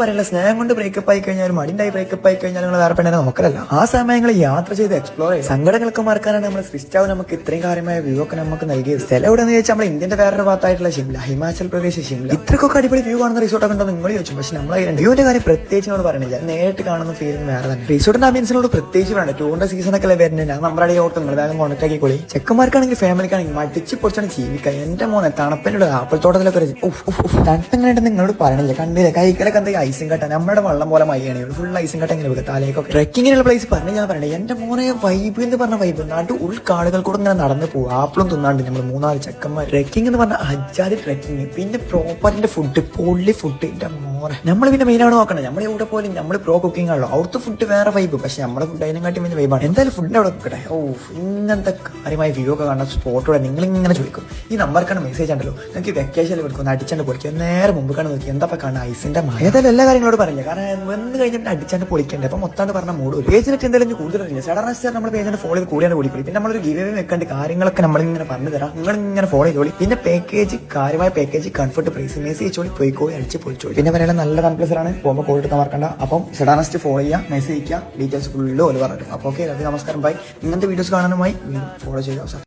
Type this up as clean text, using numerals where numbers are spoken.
പറയില്ല, സ്നേഹം കൊണ്ട് ബ്രേക്കപ്പ് ആയി കഴിഞ്ഞാൽ, മടിണ്ടായി ബ്രേക്കപ്പ് ആയി കഴിഞ്ഞാൽ നിങ്ങൾ വേറെ പെണ്ണിനെ നോക്കലല്ല. ആ സമയങ്ങളിൽ യാത്ര ചെയ്ത് എക്സ്പ്ലോർ ചെയ്യും. സങ്കടങ്ങളൊക്കെ മറക്കാനാണ് നമ്മൾ സൃഷ്ടാവ് നമുക്ക് ഇത്രയും കാര്യമായ വ്യൂ ഒക്കെ നമുക്ക് നൽകിയത്. സ്ഥലം എവിടെയെന്ന് ചോദിച്ചാൽ നമ്മൾ ഇന്ത്യന്റെ വേറൊരു ഭാഗത്തായിട്ടുള്ള ഷിംല, ഹിമാചൽ പ്രദേശ് ഷിംല. ഇത്രക്കൊക്കെ അടിപൊളി വ്യൂ കാണുന്ന റിസോർട്ടൊക്കെ ഉണ്ടോ നിങ്ങൾ ചോദിച്ചു. പക്ഷെ നമ്മൾ വ്യൂവിന്റെ കാര്യം പ്രത്യേകിച്ച് നമ്മൾ പറയണില്ല, നേരിട്ട് കാണുന്ന ഫീലിംഗ് വേറെ തന്നെ. റിസോർട്ടിന്റെ ആംബിയൻസിനോട് പ്രത്യേകിച്ച് വേണ്ട. ടൂറിന്റെ സീസൺ ഒക്കെ വരുന്നത് ഞാൻ നമ്മുടെ അടിയെ ഓർത്ത് നിങ്ങൾ വേഗം കോൺടാക്ട് ആക്കിക്കോളി. ചെക്കന്മാർക്കാണെങ്കിൽ ഫാമിലിക്കാണെങ്കിൽ മടിച്ച് പൊടിച്ചാണ് ജീവിക്കുക. എന്റെ മോനെ തണുപ്പിനുള്ള ആപ്പിൾ തോട്ടത്തിലൊക്കെ തണുപ്പെങ്ങനെയായിട്ട് നിങ്ങളോട് പറയണില്ല. കണ്ടില്ല കൈക്കലൊക്കെ എന്തെങ്കിലും ഐസും കട്ട നമ്മുടെ വെള്ളം പോലെ മയ്യാണ് ഫുൾ ഐസും കട്ട എങ്ങനെ വെക്കുക തലേക്കൊക്കെ. ട്രെക്കിങ്ങിനുള്ള പ്ലേസ് പറഞ്ഞു ഞാൻ പറയണേ. എന്റെ മോനെ വൈബ് എന്ന് പറഞ്ഞ വൈബ് നാട്ടു ഉൾക്കാടുകൾ കൂടെ ഇങ്ങനെ നടന്നു പോകും. ആപ്പിളും തിന്നാണ്ട് നമ്മൾ 3-4 ചെക്കന്മാർ. ട്രെക്കിംഗ് എന്ന് പറഞ്ഞാൽ അജാതി ട്രെക്കിങ്. പിന്നെ പ്രോപ്പറിന്റെ ഫുഡ്, പൊള്ളി ഫുഡ്. എന്റെ മോനെ നമ്മൾ പിന്നെ മെയിനാണ് നോക്കണം. നമ്മൾ ഇവിടെ പോലും നമ്മൾ പ്രോ കുക്കിംഗ് ആണല്ലോ. അവിടുത്തെ ഫുഡ് വേറെ വൈബ്, പക്ഷെ നമ്മുടെ ഫുഡ് അതിനെക്കാട്ടി വലിയ വൈബാണ്. എന്തായാലും ഫുഡ് അവിടെ വെക്കട്ടെ. ഇങ്ങനത്തെ കാര്യമായ വ്യൂ ഒക്കെ കാണുന്ന സ്പോട്ടോടെ നിങ്ങൾ ഇങ്ങനെ ചോദിക്കും. ഈ നമ്പർക്കാണ് മെസ്സേജ് ഉണ്ടല്ലോ, നിങ്ങൾക്ക് വെക്കേഷനിൽ കൊടുക്കും അടിച്ചാണ്ട് പൊളിക്കുക. നേരെ മുമ്പ് കാണാൻ നോക്കി എന്താ കാണുക ഐസിന്റെ മഴ. ഏതായാലും എല്ലാ കാര്യങ്ങളോട് പറഞ്ഞില്ല, കാരണം വന്ന് കഴിഞ്ഞിട്ട് അടിച്ചാണ്ട് പൊളിക്കണ്ടേ. അപ്പൊ മൊത്തം പറഞ്ഞ മൂട് പേജിനൊക്കെ എന്തായാലും കൂടുതൽ അറിയില്ല. സഡൻ നമ്മുടെ പേജിന്റെ ഫോളോ ചെയ്ത് കൂടിയാണ് പൊളിക്കും. പിന്നെ നമ്മളൊരു ഗിവ് അവേ വെക്കേണ്ട കാര്യങ്ങളൊക്കെ നമ്മളിങ്ങനെ പറഞ്ഞു തരാം. നിങ്ങൾ ഇങ്ങനെ ഫോളോ ചെയ്തോളി. പിന്നെ പാക്കേജ് കാര്യമായ പാക്കേജ് കംഫർട്ട് പ്രൈസ് മെസ്സേജ് ചോളി പോയിക്കോയി അടിച്ച് പൊളിച്ചോളി. പിന്നെ പറയാൻ നല്ല കൺപ്ലസറാണ്, പോകുമ്പോൾ കോൾ എടുക്കാൻ മറക്കണ്ട. അപ്പം സഡാനസ്റ്റ് ഫോളോ ചെയ്യുക, മെസ്സേജ് ചെയ്യുക, ഡീറ്റെയിൽസ് ഫുള്ള് ഓല് പറഞ്ഞു. അപ്പോൾ ഓക്കെ, നമസ്കാരം, ബൈ. ഇങ്ങനത്തെ വീഡിയോസ് കാണാനുമായി ഫോളോ ചെയ്യുക.